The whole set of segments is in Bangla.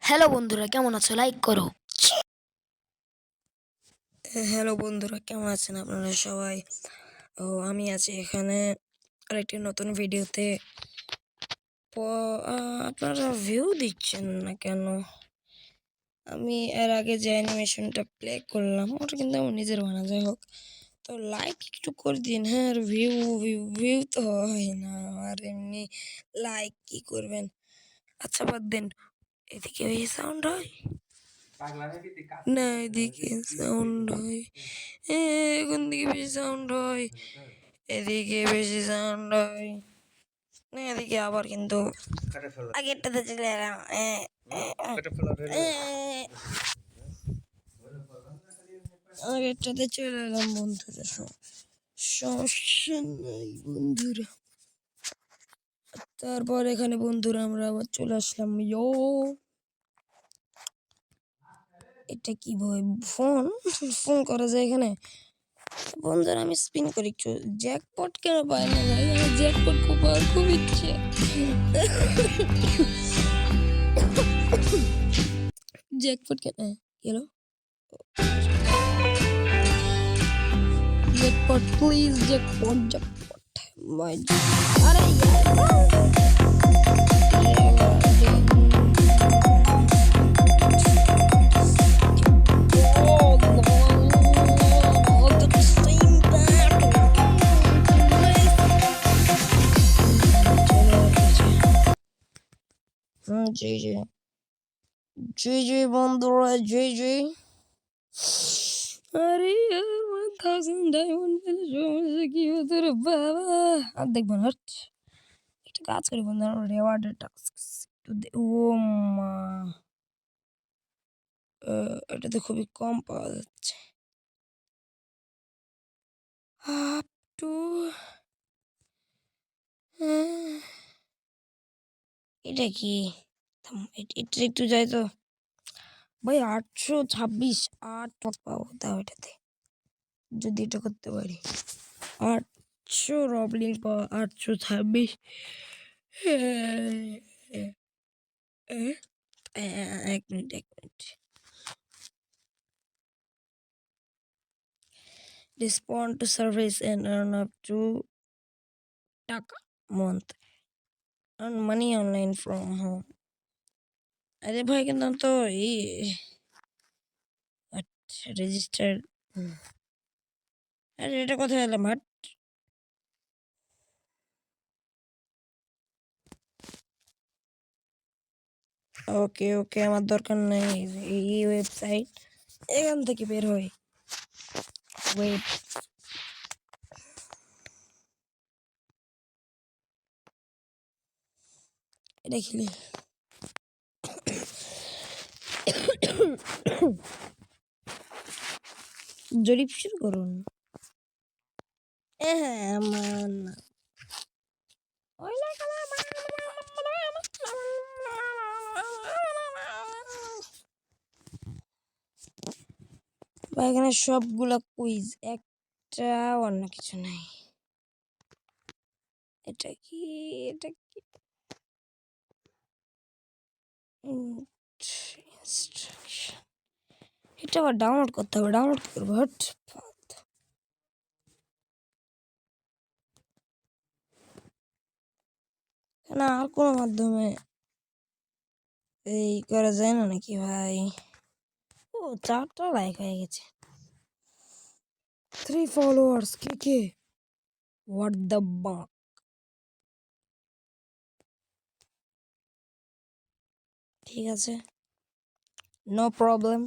হ্যালো বন্ধুরা, কেমন আছো? লাইক করো। হ্যালো বন্ধুরা, কেমন আছেন আপনারা সবাই? আমি আছি এখানে আরেকটি নতুন ভিডিওতে। আপনারা ভিউ দিচ্ছেন না কেন? আমি এর আগে যে অ্যানিমেশনটা প্লে করলাম ওটা কিন্তু আমার নিজের বানা, যাই হোক। তো লাইক একটু করে দিন। হ্যাঁ, আর ভিউ ভিউ ভিউ তো হয় না, আর এমনি লাইক কি করবেন? আচ্ছা, বাদ দিন। এদিকে বেশি সাউন্ড হয় না, এদিকে সাউন্ড হয়। কোন দিকে বেশি সাউন্ড হয়? এদিকে বেশি সাউন্ড হয় না, এদিকে আবার কিন্তু আগেরটাতে চলে এলাম। আগেরটাতে চলে এলাম বন্ধুরা, সমস্যা নাই বন্ধুরা। তারপর এখানে বন্ধুরা আমরা আবার চলে আসলাম। এটা কি ভাই? ফোন ফোন করা যায় এখানে? বন্ধুরা আমি স্পিন করি একটু। জ্যাকপট কেন পাই না ভাই? আমার জ্যাকপট পাওয়ার খুব ইচ্ছে। জ্যাকপট কেন গেল? জ্যাকপট প্লিজ, জ্যাকপট জ্যাকপট ভাই। আরে জি জি জি জি বন্ধুরা, জি জি। আরে আমার 1000 ডায়মন্ড পেলে সমস্যা কি হতো রে বাবা? আর দেখবেন হট একটা কাজ করি বন্ধু, রেওয়ার্ডের টাস্ক ও মা, এটাতে খুবই কম পাওয়া যাচ্ছে। আপ টু এটা কি? এটা একটু যাই তো ভাই। 826 8 পাবো তাও এটাতে, যদি এটা করতে পারি। 800 রবলিং পাওয়া, 826। এক মিনিট এক minute. Respond to surveys and earn up to টাকা month. Earn money online from home. আরে ভাই কিন্তু তো এই আচ্ছা রেজিস্টার। আরে এটা কোথায় এলাম? হাট। ওকে ওকে, আমার দরকার নেই এই ওয়েবসাইট, এখান থেকে বের হয়। ওয়েব এটা খেলি। জরিপ শুরু করুন। হ্যাঁ আমার না বা এখানে সবগুলা কুইজ, একটা অন্য কিছু নাই। এটা কি? এটা কি? এটা আবার ডাউনলোড করতে হবে, ডাউনলোড করবো। হট না, আর কোনো মাধ্যমে এই করা যায় না নাকি ভাই? ও 4টা লাইক হয়ে গেছে। 3 followers কে? হোয়াট দ্য বাক? ঠিক আছে, নো প্রবলেম।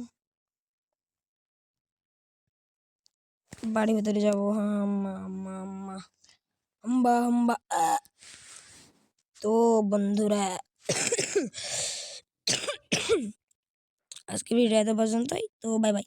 বাড়ি ভেতরে যাবো। হাম্মা হাম্মা হাম্মা হাম্বা হাম্বা। তো বন্ধুরা, আজকে ভিডিও এত পর্যন্তই। তো বাই বাই।